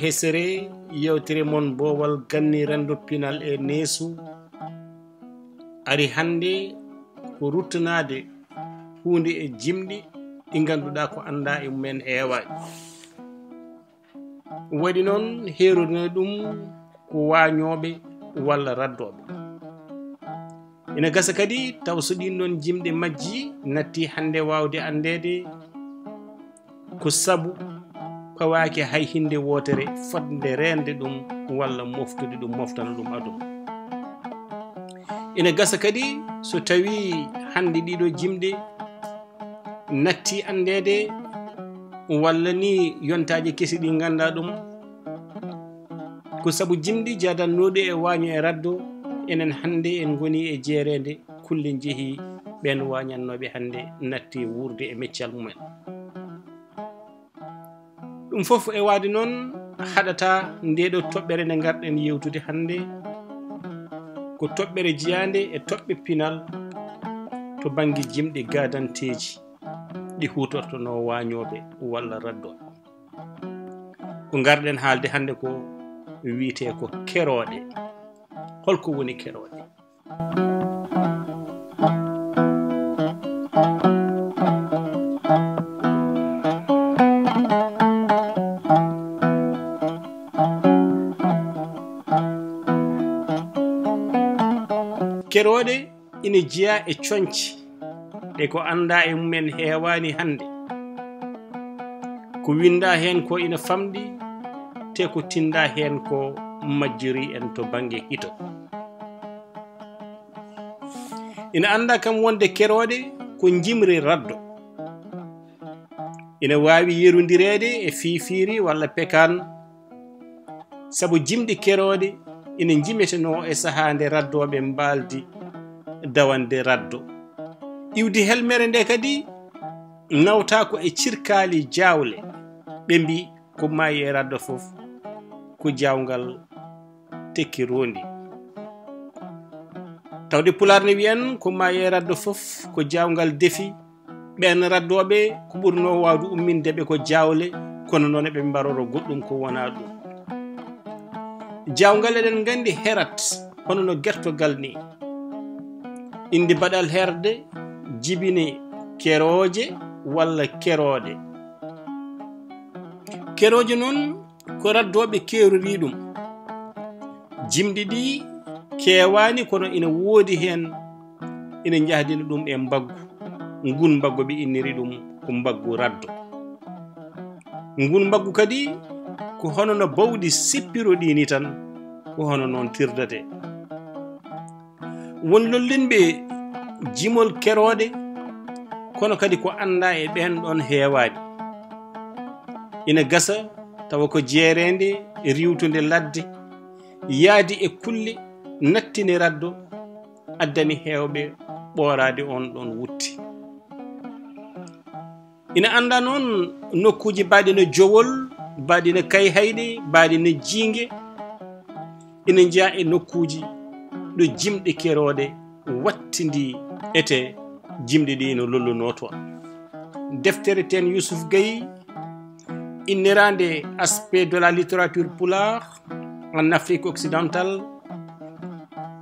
hesere yewtere mon bowal ganni rendo pinal e neesu ari hande ko ruttanade hunde e jimdi ɗi ganduɗa ko anda e mumen heewaɗi waɗi noon heerudine ɗum ko wañoɓe walla raddoɓe ina gasa kadi taw so ɗin ɗon jimɗe majji natti hande wawde andede ko sabu pawaki hay hinde wotere fodde rende ɗum walla moftude ɗum moftana ɗum aduna ina gasa kadi so tawi hande ɗiɗo jimɗe natti andede walla ni yontaji kesi ɗi ganda ɗum ko sabu jimɗi jadannoɗe e waño e raddo enen hande en goni e jeerede kulle jeehi ɓen wañannoɓe hande natti wurde e meccal mumen ɗum fof e wade noon haɗata ndeɗo toɓɓere nde garɗen yewtude hande ko toɓɓere jiyande e toɓɓe pinal to banggue jimɗi gadanteji ɗi hutortono wañoɓe walla raddoɓe ko garɗen haalde hande ko wiite ko keroɗe holko woni keroɗe keroɗe ina jeeya e coñce ɗe ko anda e mumen heewani hande ko winda hen ko ina famɗi te ko tinda hen ko majjiri en to banggue hito ina anda kam wonde keroɗe ko jimri raddo ina wawi yerodirede e fiifiri walla pekan saabu jimɗi keroɗe ina jimeteno e saaha nde raddoɓe mbaldi dawande raddo iwdi helmere nde kadi nawta ko e cirkali jawle ɓe mbi ko maayi e raddo fof ko jawgal tekki rondi tawde pular ne wiyen ko maayi e raddo fof ko jawgal defi ɓen raddoɓe ko ɓurno wawde ummindeɓe ko jawle kono noon ɓe mbaroro goɗɗum ko wona ɗum jawgal eɗen gandi herat hono no gertogal ni inde baɗal herde jibine keroje walla keroɗe keroje noon ko raddoɓe kerori ɗum jimɗi ɗi kewani kono ina woodi hen ina jahdina ɗum e mbaggu ngun mbaggu ɓe inniri ɗum ko mbaggu raddo ngun mbaggu kadi ko hono no bawɗi sippiroɗini tan ko hono noon tirdate won lollinɓe jimol keroɗe kono kadi ko anda e ɓen ɗon heewani ina gasa tawa ko jeerende e riwtude ladde yaadi e kulle nattini raddo addani heewɓe ɓoorade on ɗon wutti ina anda noon nokkuji mbaɗino jowol mbaɗino kayhayɗe mbaɗino jiingue ina jeeya e nokkuji ɗo jimɗi keroɗe wattidi ete jimɗi ɗi no lolluno toon deftere ten Youssouf Gaye innirande aspect de la littérature pulaar en Afrique occidentale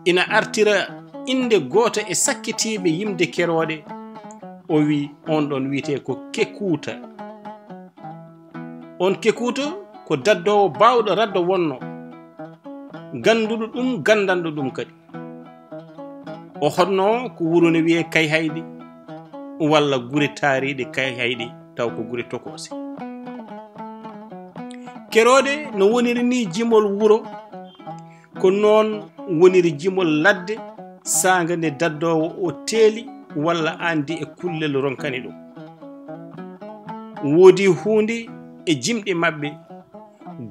ina artira inde goto e sakkitiɓe yimde keroɗe o wi on ɗon wiyete ko Kekuuta on Kekuuta ko daddowo bawɗo raddo wonno ganduɗo ɗum gandanɗo ɗum kadi o honno ko wuro ne wiye Kayhayɗe walla gure taariɗe Kayhayɗe taw ko gure tokose keroɗe no woniri ni jimol wuro ko noon woniri jimol ladde sanga nde daddowo o teeli walla andi e kullel ronkani ɗum woodi hunde e jimɗe mabɓe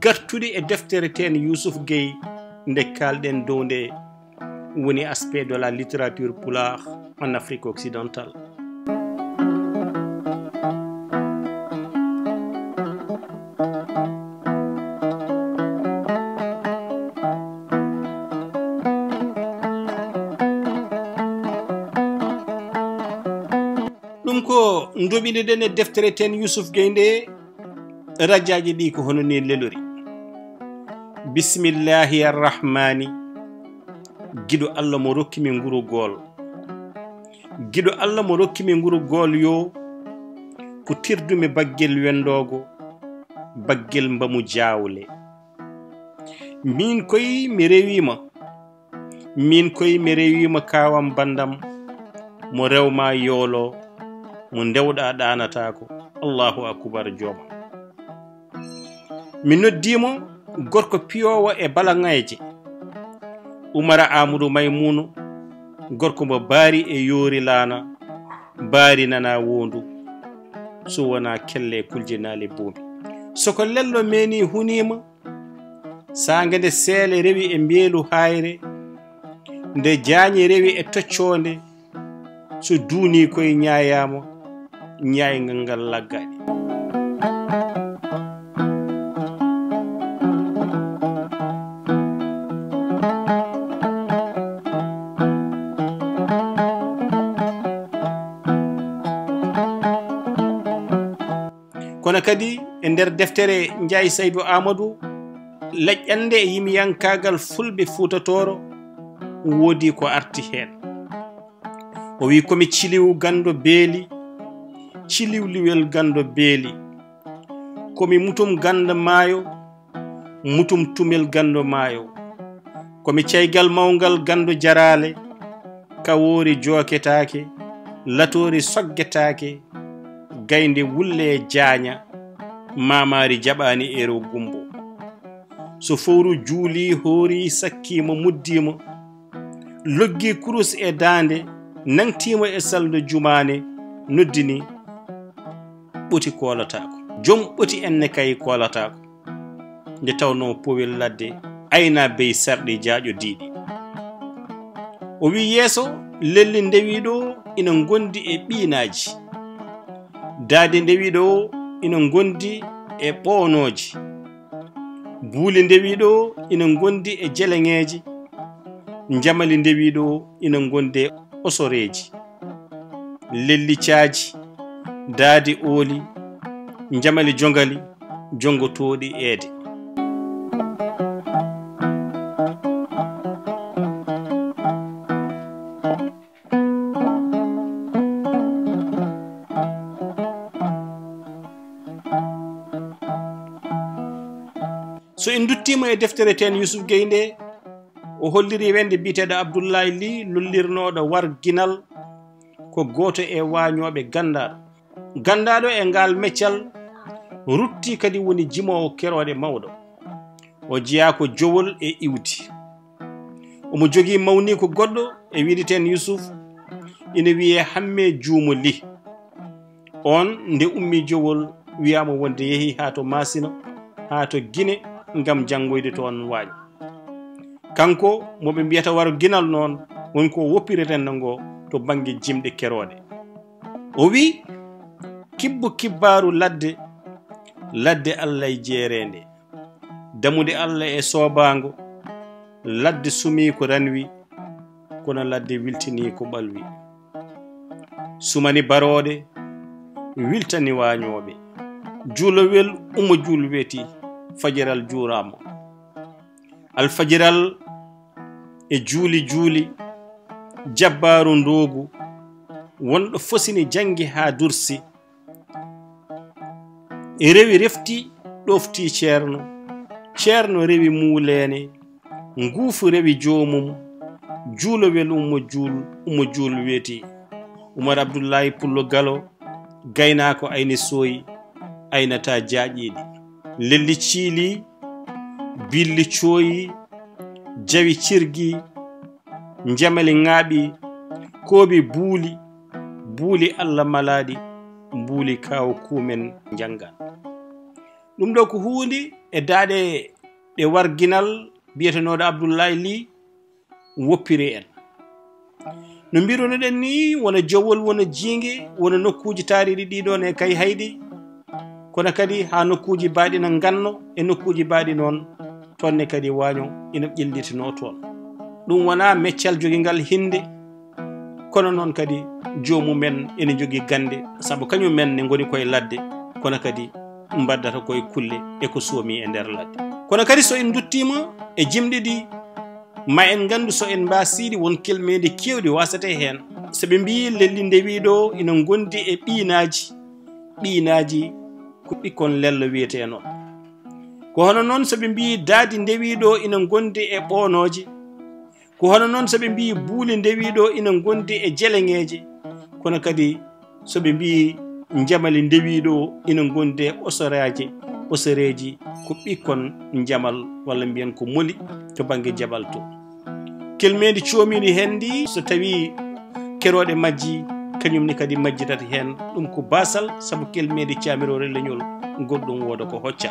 gartude e deftere ten Youssouf Gaye nde kalɗen dow nde woni aspect de la littérature pulaar en Afrique occidentale ɗum ko ndoɓiɗeɗen e deftere ten Youssouf Gaye nde radjaji ɗi ko hono ni lelori bismillahi arrahmani giɗo Allah mo rokkimi ngurugol giɗo Allah mo rokkimi ngurugol yo ko tirdumi baggel wendogo baggel mbamu jawle min koy mi rewima kawam bandam mo rewma yolo mo ndewɗa ɗanatako Allahu akbar jooma mi noddimo gorko piyowo e balangayje Umara Amadou Maymuno gorko mo baari e yoori laana baari nana wondu so wona kelle kuljinali boobi soko lello meni hunima sangade seele rewi e mbeelu hayre nde jaañi rewi e tocconde so duuni koye ñaayama ñaaygal ngal laggani kono kadi e nder deftere Ndiaye Saydou Amadou leƴƴande e yimiyankagal fulɓe fuutatoro woodi ko arti hen o wi komi ciliw gando beeli ciliwliwel gando beeli komi mutum gando maayo mutum tumel gando maayo komi ceygal mawgal gando jarale kawoori jooketake latori soggetake gaynde wulle jaaña mamari jaɓani ero gumbo so fowru juuli hoori sakkima muddima loggi kurus e dande nangtima e saldo jumane noddini ɓoti kolatako joom ɓoti enne kay kolatako nde tawno powel ladde ayna bey sarɗi jaaƴo diiɗi o wi yeeso lelli ndewiɗo ina gondi e ɓiinaji daade ndewiɗo ina gondi e ɓoonoji buuli ndewiɗo ina gondi e jeleŋeji jamali ndewiɗo ina gonde e osoreji lelli caaji daadi ooli jamali jongali jongotoɗi eede so en duttima e deftere ten Yousuf Gueye nde o holliri wende biteɗo Abdoulaye Ly lollirnoɗo warginal ko goto e wañoɓe gandaɗo e ngal meccal rutti kadi woni jimowo keroɗe mawɗo o jeeya ko jowol e iwdi omo jogui mawni ko goɗɗo e wiɗeten Yousuf ina wiye Hamme Juumo Ly on nde ummi jowol wiyama wonde yeehi ha to Masina ha to Guinée ngam janggoyde toon waañi kanko moɓe mbiyata waro ginal noon wonko woppireten ngo to banggue jimɗe keroɗe o wi kibbu kibbaru ladde Allah e jeerende damude Allah e sobago ladde sumi ko ranwi kono ladde wiltini ko ɓalwi sumani baroɗe wiltani wañoɓe juulowel umo juul weeti fajiral juurama alfajiral e juuli jabbaru ndogu wonɗo fosini jangi ha dursi e rewi refti ɗofti ceerno rewi muulene nguufu rewi joomum juulowel ummo juul weeti Oumar Abdoulaye Pullo Galo gaynako ayni sooyi aynata jaaƴiɗi lelli ciili billi cooyi jawi cirgi jamali ŋaaɓi kooɓe buuli Allah malaɗi mbuuli kawo kumen jangan ɗum ɗo ko hunde e daaɗe ɗe warginal biyetenoɗo Abdoulaye Ly woppiri en no mbirunoɗen ni wona jowol wona jiingue wona nokkuji taariɗi ɗiɗon e kay hayɗi kono kadi ha nokkuji baaɗi no ganno e nokkuji baaɗi noon tonne kadi waño ina ƴellitino toon ɗum wona meccal joguigal hinde kono noon kadi jomumen ene jogui gande saabu kañumen ne goni koye ladde kono kadi mbaddata koye kulle e ko soomi e nder ladde kono kadi so en duttima e jimɗi ɗi ma en gandu so en mbasiɗi won kelmede kewɗi wasate hen soɓe mbi lelli ndewiɗo ina gondi e ɓiinaji ko ɓikkon lello wiyete noon ko hono noon soɓe mbi daadi ndewiɗo ina gondi e ɓoonoje ko hono noon soɓe mbi buuli ndewiɗo ina gondi e jeleŋeje kono kadi soɓe mbi jamali ndewiɗo ina gondi e osereji ko ɓikkon jamal walla mbiyen ko moli to banggue jabal to kelmedi coomidi hen ndi so tawi keroɗe majji kañumni kadi majjitata hen ɗum ko basal saabu kelmedi camirore leñol goɗɗum wooda ko hocca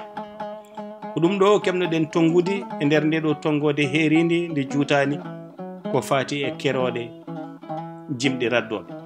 ko ɗum ɗo kemnoɗen tongude e nder nde ɗo tongode heeride nde juutani ko fati e keroɗe jimɗi raddoɓe